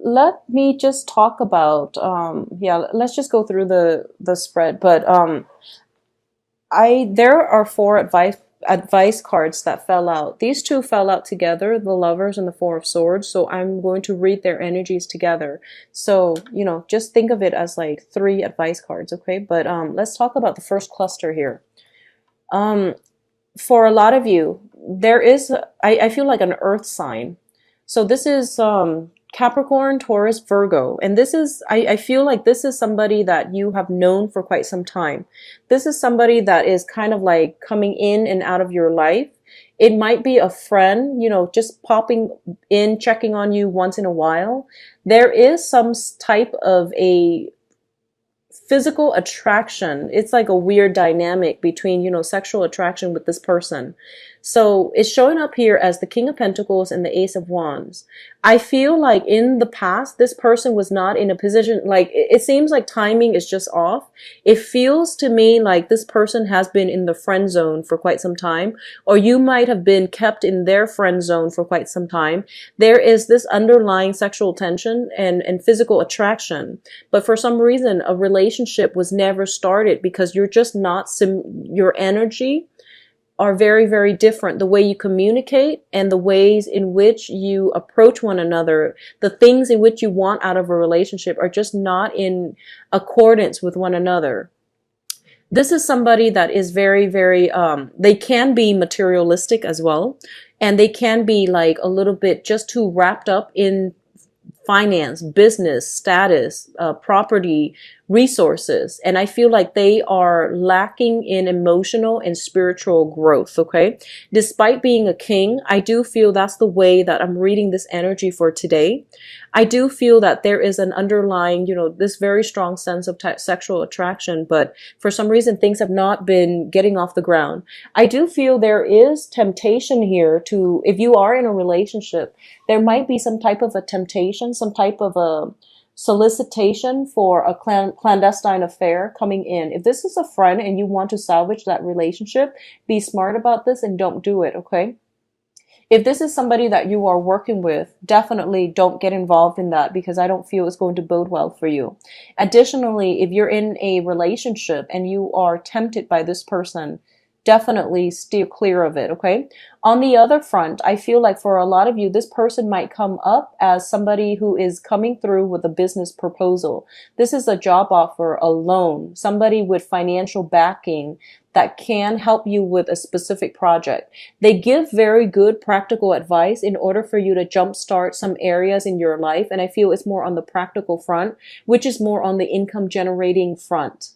let me just talk about yeah, let's just go through the spread. But I there are four advice cards that fell out. These two fell out together, the Lovers and the Four of Swords. So I'm going to read their energies together. So, just think of it as like three advice cards, okay? But let's talk about the first cluster here. Um, for a lot of you, there is, I feel like an earth sign. So this is Capricorn, Taurus, Virgo. And this is, I feel like this is somebody that you have known for quite some time. This is somebody that is kind of like coming in and out of your life. It might be a friend, just popping in, checking on you once in a while. There is some type of a physical attraction. It's like a weird dynamic between, sexual attraction with this person. So it's showing up here as the King of Pentacles and the Ace of Wands. I feel like in the past, this person was not in a position, like it seems like timing is just off. It feels to me like this person has been in the friend zone for quite some time, or you might have been kept in their friend zone for quite some time. There is this underlying sexual tension and physical attraction. But for some reason, a relationship was never started because you're just not, your energy are very, very different. The way you communicate and the ways in which you approach one another, the things in which you want out of a relationship are just not in accordance with one another. This is somebody that is very, very, they can be materialistic as well. And they can be like a little bit just too wrapped up in finance, business, status, property, resources. And I feel like they are lacking in emotional and spiritual growth, okay? Despite being a king, I do feel that's the way that I'm reading this energy for today. I do feel that there is an underlying, this very strong sense of sexual attraction, but for some reason things have not been getting off the ground. I do feel there is temptation here to, if you are in a relationship, there might be some type of a temptation, some type of a solicitation for a clandestine affair coming in. If this is a friend and you want to salvage that relationship, be smart about this and don't do it, okay? If this is somebody that you are working with, definitely don't get involved in that because I don't feel it's going to bode well for you. Additionally, if you're in a relationship and you are tempted by this person, definitely steer clear of it, okay? On the other front, I feel like for a lot of you, this person might come up as somebody who is coming through with a business proposal. This is a job offer, a loan, somebody with financial backing that can help you with a specific project. They give very good practical advice in order for you to jumpstart some areas in your life. And I feel it's more on the practical front, which is more on the income generating front.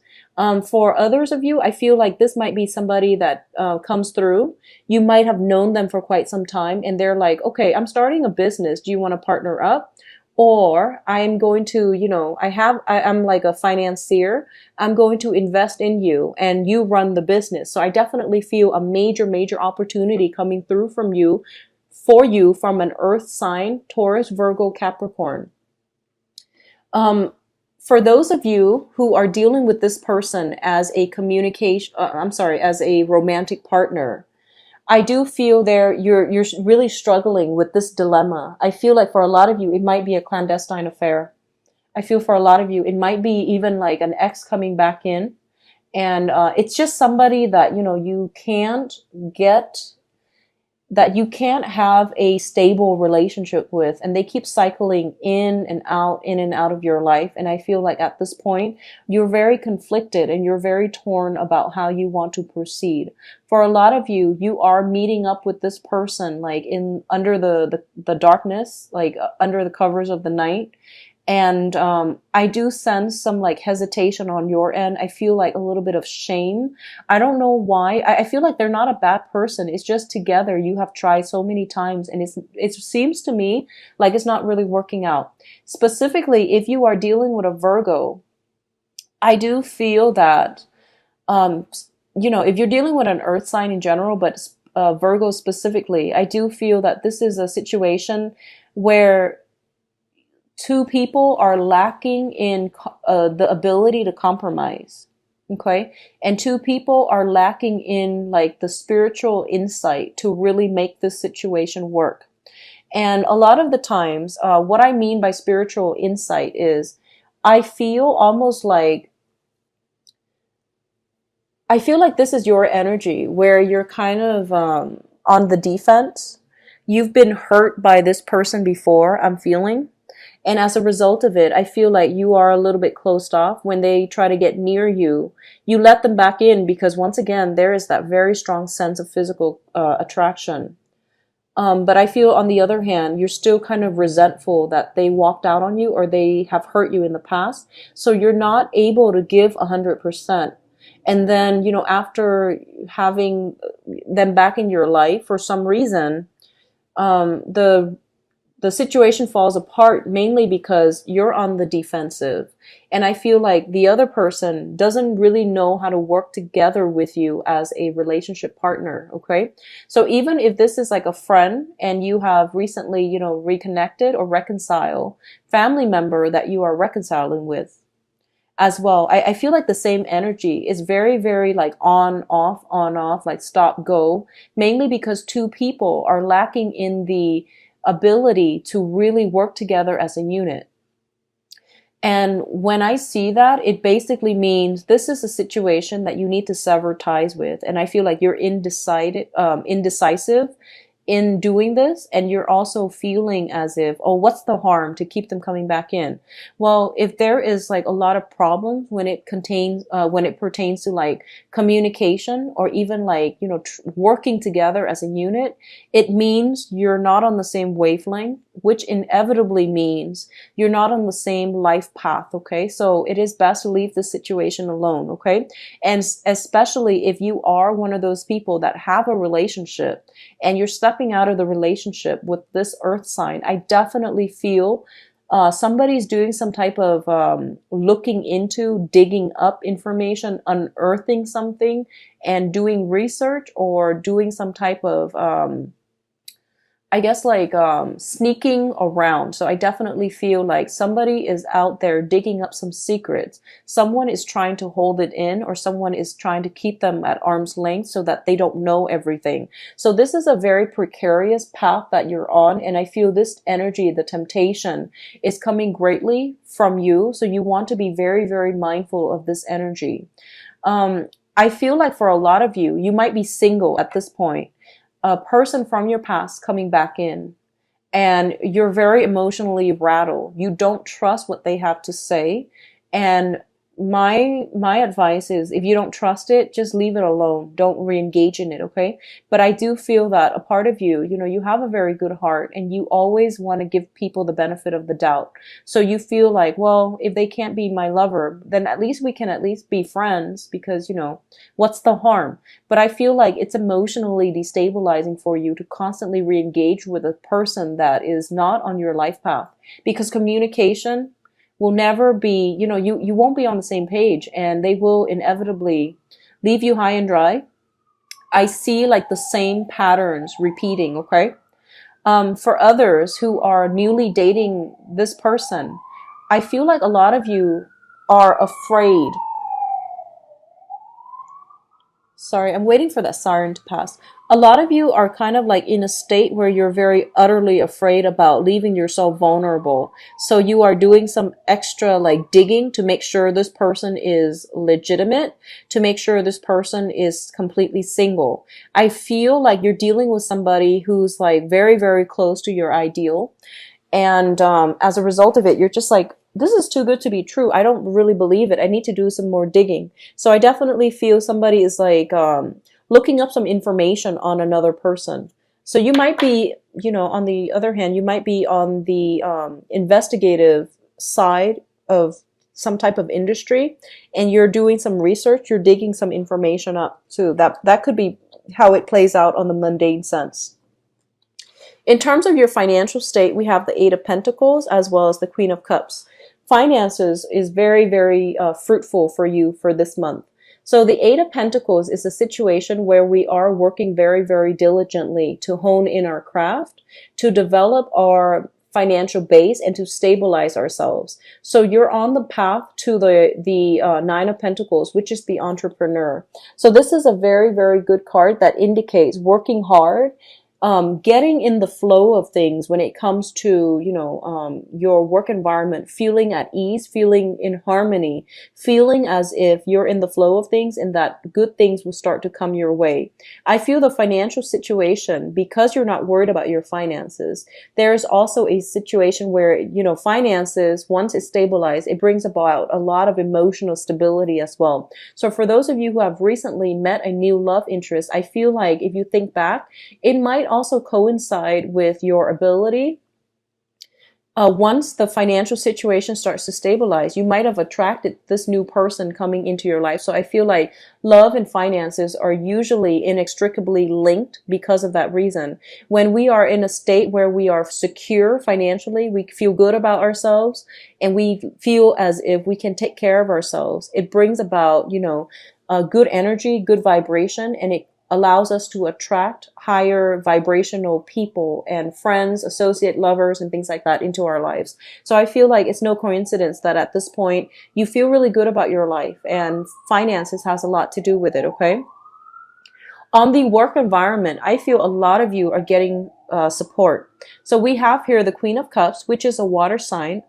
For others of you, I feel like this might be somebody that comes through. You might have known them for quite some time and they're like, okay, I'm starting a business. Do you want to partner up? Or I'm going to, I'm like a financier. I'm going to invest in you and you run the business. So I definitely feel a major, major opportunity coming through from you, for you from an earth sign, Taurus, Virgo, Capricorn. For those of you who are dealing with this person as a as a romantic partner, I do feel you're really struggling with this dilemma. I feel like for a lot of you, it might be a clandestine affair. I feel for a lot of you, it might be even like an ex coming back in. And it's just somebody that, you can't get, that you can't have a stable relationship with, and they keep cycling in and out of your life. And I feel like at this point, you're very conflicted and you're very torn about how you want to proceed. For a lot of you, you are meeting up with this person like in under the darkness, like under the covers of the night. And I do sense some like hesitation on your end. I feel like a little bit of shame. I don't know why. I feel like they're not a bad person. It's just together you have tried so many times and it seems to me like it's not really working out. Specifically, if you are dealing with a Virgo, I do feel that, if you're dealing with an earth sign in general, but Virgo specifically, I do feel that this is a situation where two people are lacking in the ability to compromise. Okay. And two people are lacking in like the spiritual insight to really make this situation work. And a lot of the times, what I mean by spiritual insight is I feel almost like, I feel like this is your energy where you're kind of on the defense. You've been hurt by this person before, I'm feeling. And as a result of it, I feel like you are a little bit closed off. When they try to get near you, you let them back in because once again, there is that very strong sense of physical attraction. But I feel on the other hand, you're still kind of resentful that they walked out on you or they have hurt you in the past. So you're not able to give 100%. And then, after having them back in your life for some reason, the situation falls apart mainly because you're on the defensive. And I feel like the other person doesn't really know how to work together with you as a relationship partner. Okay. So even if this is like a friend and you have recently, reconnected or reconciled, family member that you are reconciling with as well, I feel like the same energy is very, very like on, off, like stop, go, mainly because two people are lacking in the ability to really work together as a unit. And when I see that, it basically means this is a situation that you need to sever ties with. And I feel like you're indecisive in doing this, and you're also feeling as if, oh, what's the harm to keep them coming back in? Well, if there is like a lot of problems when it pertains to like communication or even like, working together as a unit, it means you're not on the same wavelength, which inevitably means you're not on the same life path. Okay. So it is best to leave the situation alone. Okay. And especially if you are one of those people that have a relationship and you're stepping out of the relationship with this earth sign, I definitely feel somebody's doing some type of looking into, digging up information, unearthing something, and doing research or doing some type of I guess like sneaking around. So I definitely feel like somebody is out there digging up some secrets. Someone is trying to hold it in, or someone is trying to keep them at arm's length so that they don't know everything. So this is a very precarious path that you're on. And I feel this energy, the temptation, is coming greatly from you. So you want to be very, very mindful of this energy. I feel like for a lot of you, you might be single at this point, a person from your past coming back in, and you're very emotionally rattled. You don't trust what they have to say. And my advice is, if you don't trust it, just leave it alone. Don't re-engage in it, okay? But I do feel that a part of you, you have a very good heart and you always want to give people the benefit of the doubt. So you feel like, well, if they can't be my lover, then at least we can at least be friends because, what's the harm? But I feel like it's emotionally destabilizing for you to constantly re-engage with a person that is not on your life path, because communication will never be, you won't be on the same page, and they will inevitably leave you high and dry. I see like the same patterns repeating, okay? For others who are newly dating this person, I feel like a lot of you are afraid. Sorry, I'm waiting for that siren to pass. A lot of you are kind of like in a state where you're very utterly afraid about leaving yourself vulnerable. So you are doing some extra like digging to make sure this person is legitimate, to make sure this person is completely single. I feel like you're dealing with somebody who's like very, very close to your ideal. And as a result of it, you're just like, this is too good to be true. I don't really believe it. I need to do some more digging. So I definitely feel somebody is like looking up some information on another person. So you might be, on the other hand, you might be on the investigative side of some type of industry, and you're doing some research, you're digging some information up too. That could be how it plays out on the mundane sense. In terms of your financial state, we have the Eight of Pentacles as well as the Queen of Cups. Finances is very, very fruitful for you for this month. So the Eight of Pentacles is a situation where we are working very, very diligently to hone in our craft, to develop our financial base, and to stabilize ourselves. So you're on the path to the Nine of Pentacles, which is the entrepreneur. So this is a very, very good card that indicates working hard, getting in the flow of things when it comes to, your work environment, feeling at ease, feeling in harmony, feeling as if you're in the flow of things and that good things will start to come your way. I feel the financial situation, because you're not worried about your finances, there's also a situation where, finances, once it's stabilized, it brings about a lot of emotional stability as well. So for those of you who have recently met a new love interest, I feel like if you think back, it might also coincide with your ability. Once the financial situation starts to stabilize, you might have attracted this new person coming into your life. So I feel like love and finances are usually inextricably linked because of that reason. When we are in a state where we are secure financially, we feel good about ourselves, and we feel as if we can take care of ourselves, it brings about, good energy, good vibration, and it allows us to attract higher vibrational people and friends, associate lovers, and things like that into our lives. So I feel like it's no coincidence that at this point you feel really good about your life, and finances has a lot to do with it, okay? On the work environment, I feel a lot of you are getting support. So we have here the Queen of Cups, which is a water sign.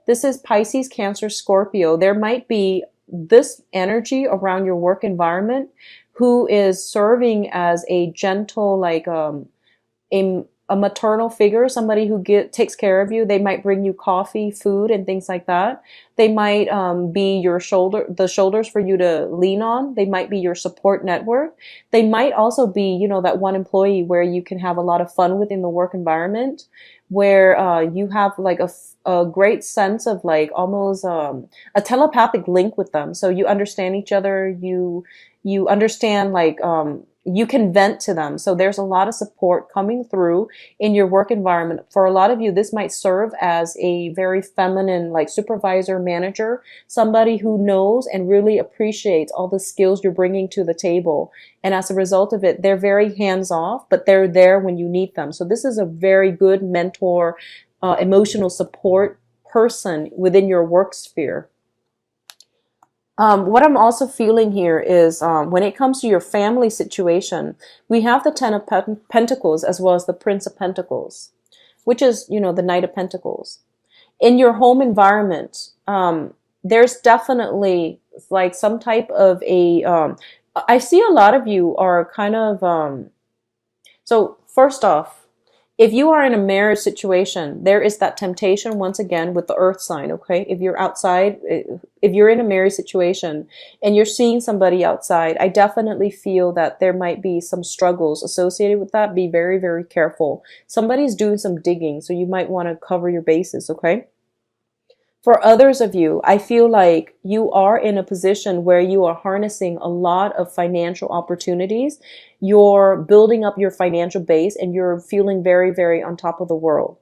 This is Pisces, Cancer, Scorpio. There might be this energy around your work environment who is serving as a gentle, like a maternal figure, somebody who takes care of you. They might bring you coffee, food, and things like that. They might be the shoulders for you to lean on. They might be your support network. They might also be, that one employee where you can have a lot of fun within the work environment, where you have like a great sense of like almost a telepathic link with them. So you understand each other. You understand like you can vent to them. So there's a lot of support coming through in your work environment. For a lot of you, this might serve as a very feminine, like supervisor, manager, somebody who knows and really appreciates all the skills you're bringing to the table. And as a result of it, they're very hands off, but they're there when you need them. So this is a very good mentor, emotional support person within your work sphere. What I'm also feeling here is when it comes to your family situation, we have the Ten of Pentacles as well as the Prince of Pentacles, which is, the Knight of Pentacles. In your home environment, there's definitely like some type of I see a lot of you are kind of, so first off, if you are in a marriage situation, there is that temptation once again with the earth sign, okay? If you're outside, if you're in a marriage situation and you're seeing somebody outside, I definitely feel that there might be some struggles associated with that. Be very, very careful. Somebody's doing some digging, so you might want to cover your bases, okay? For others of you, I feel like you are in a position where you are harnessing a lot of financial opportunities. You're building up your financial base and you're feeling very, very on top of the world.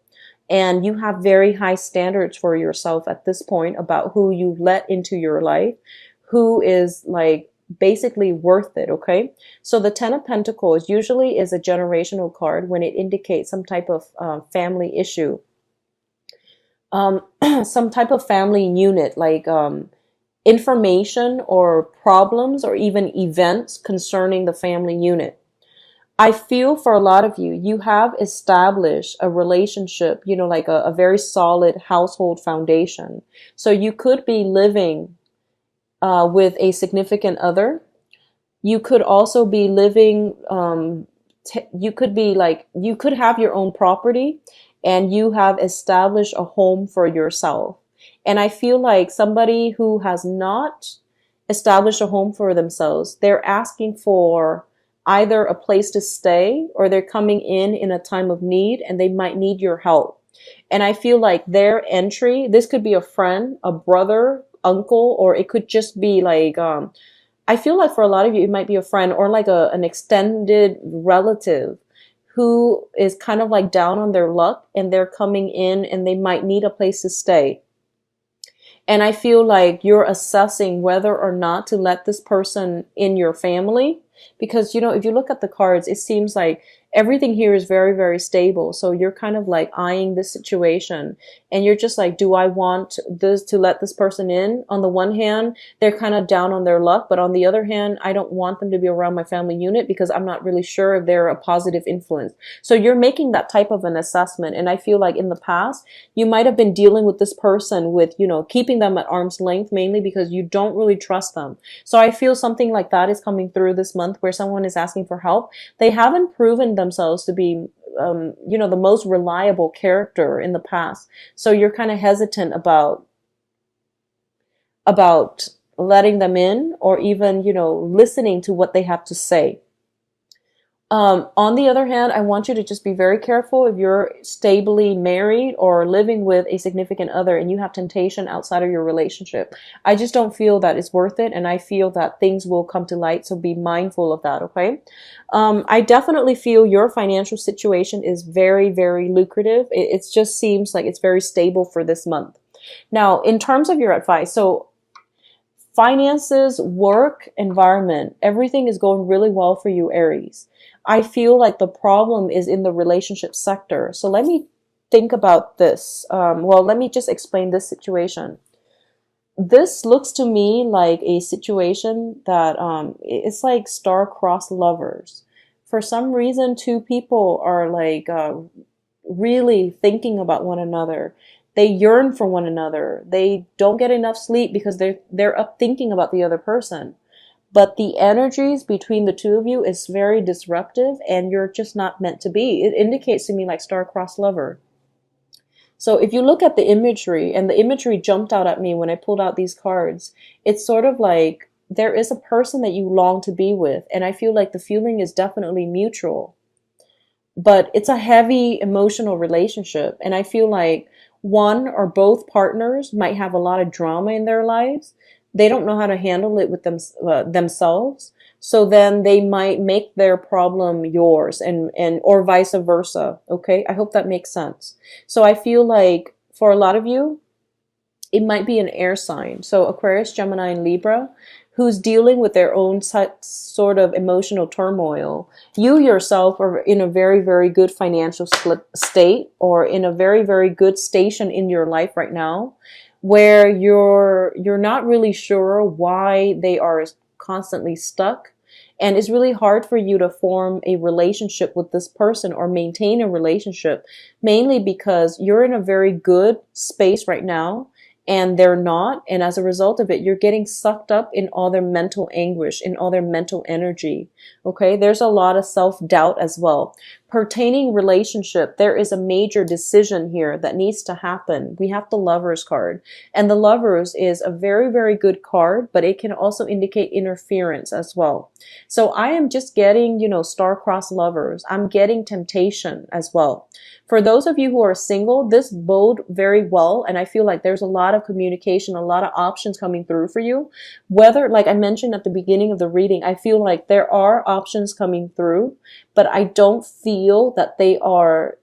And you have very high standards for yourself at this point about who you let into your life, who is like basically worth it, okay? So the Ten of Pentacles usually is a generational card when it indicates some type of family issue. Some type of family unit, like information or problems or even events concerning the family unit. I feel for a lot of you, you have established a relationship, like a very solid household foundation. So you could be living with a significant other. You could also be living, you could have your own property and you have established a home for yourself. And I feel like somebody who has not established a home for themselves, they're asking for either a place to stay or they're coming in a time of need and they might need your help. And I feel like their entry, this could be a friend, a brother, uncle, or it could just be like, I feel like for a lot of you, it might be a friend or like an extended relative who is kind of like down on their luck and they're coming in and they might need a place to stay. And I feel like you're assessing whether or not to let this person in your family because, if you look at the cards, it seems like everything here is very, very stable. So you're kind of like eyeing this situation and you're just like, do I want this to let this person in? On the one hand, they're kind of down on their luck, but on the other hand, I don't want them to be around my family unit because I'm not really sure if they're a positive influence. So you're making that type of an assessment. And I feel like in the past, you might have been dealing with this person with, keeping them at arm's length, mainly because you don't really trust them. So I feel something like that is coming through this month where someone is asking for help. They haven't proven themselves to be the most reliable character in the past. So you're kind of hesitant about letting them in, or even, listening to what they have to say. On the other hand, I want you to just be very careful if you're stably married or living with a significant other and you have temptation outside of your relationship. I just don't feel that it's worth it, and I feel that things will come to light, so be mindful of that, okay? I definitely feel your financial situation is very, very lucrative. It just seems like it's very stable for this month. Now, in terms of your advice, so finances, work, environment, everything is going really well for you, Aries. I feel like the problem is in the relationship sector. So let me think about this. Let me just explain this situation. This looks to me like a situation that it's like star-crossed lovers. For some reason, two people are like really thinking about one another. They yearn for one another. They don't get enough sleep because they're up thinking about the other person. But the energies between the two of you is very disruptive, and you're just not meant to be. It indicates to me like star-crossed lover. So if you look at the imagery, and the imagery jumped out at me when I pulled out these cards, it's sort of like there is a person that you long to be with, and I feel like the feeling is definitely mutual. But it's a heavy emotional relationship, and I feel like one or both partners might have a lot of drama in their lives. They don't know how to handle it with themselves. So then they might make their problem yours, and or vice versa. Okay. I hope that makes sense. So I feel like for a lot of you, it might be an air sign. So Aquarius, Gemini, and Libra, who's dealing with their own sort of emotional turmoil. You yourself are in a very, very good financial state, or in a very, very good station in your life right now, where you're not really sure why they are constantly stuck. And it's really hard for you to form a relationship with this person or maintain a relationship, mainly because you're in a very good space right now and they're not. And as a result of it, you're getting sucked up in all their mental anguish, in all their mental energy. Okay. There's a lot of self-doubt as well. Pertaining relationship, there is a major decision here that needs to happen. We have the Lovers card, and the Lovers is a very, very good card, but it can also indicate interference as well. So I am just getting, star-crossed lovers. I'm getting temptation as well. For those of you who are single, this bode very well, and I feel like there's a lot of communication, a lot of options coming through for you. Whether, like I mentioned at the beginning of the reading, I feel like there are options coming through, but I don't feel that they are,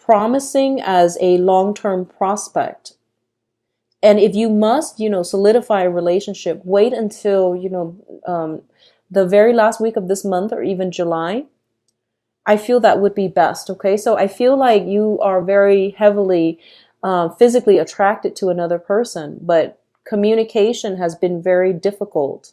promising as a long-term prospect. And if you must, solidify a relationship, wait until, the very last week of this month or even July. I feel that would be best. Okay. So I feel like you are very heavily physically attracted to another person, but communication has been very difficult.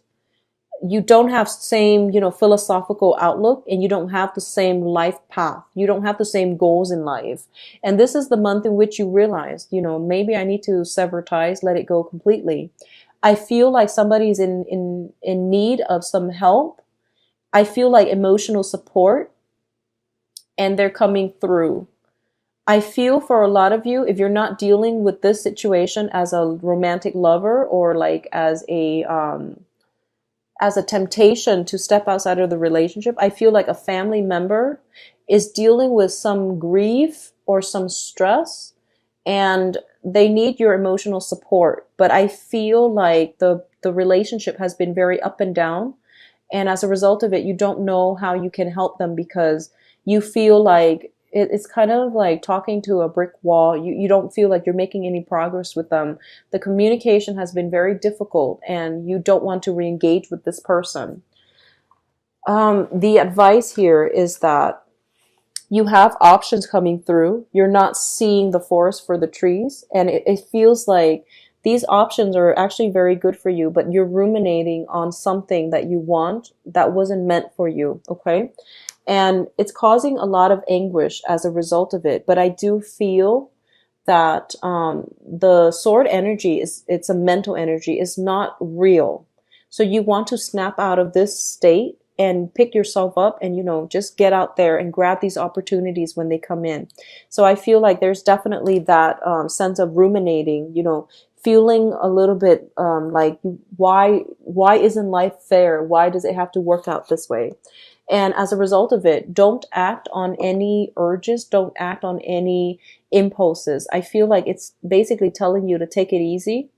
You don't have same, philosophical outlook, and you don't have the same life path. You don't have the same goals in life. And this is the month in which you realize, maybe I need to sever ties, let it go completely. I feel like somebody's in need of some help. I feel like emotional support, and they're coming through. I feel for a lot of you, if you're not dealing with this situation as a romantic lover, or like as a temptation to step outside of the relationship, I feel like a family member is dealing with some grief or some stress, and they need your emotional support. But I feel like the relationship has been very up and down. And as a result of it, you don't know how you can help them, because you feel like it's kind of like talking to a brick wall. You don't feel like you're making any progress with them. The communication has been very difficult, and you don't want to re-engage with this person. The advice here is that You have options coming through. You're not seeing the forest for the trees. And it feels like these options are actually very good for you, but you're ruminating on something that you want that wasn't meant for you. Okay. And it's causing a lot of anguish as a result of it. But I do feel that the sword energy it's a mental energy, is not real. So you want to snap out of this state and pick yourself up and, just get out there and grab these opportunities when they come in. So I feel like there's definitely that sense of ruminating, feeling a little bit like, why isn't life fair? Why does it have to work out this way? And as a result of it, don't act on any urges, don't act on any impulses. I feel like it's basically telling you to take it easy.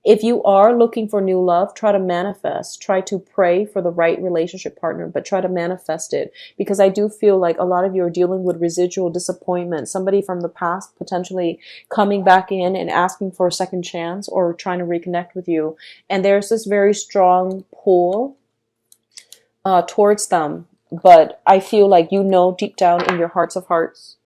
If you are looking for new love, try to manifest, try to pray for the right relationship partner, but try to manifest it. Because I do feel like a lot of you are dealing with residual disappointment, somebody from the past potentially coming back in and asking for a second chance or trying to reconnect with you. And there's this very strong pull towards them. But I feel like deep down in your hearts of hearts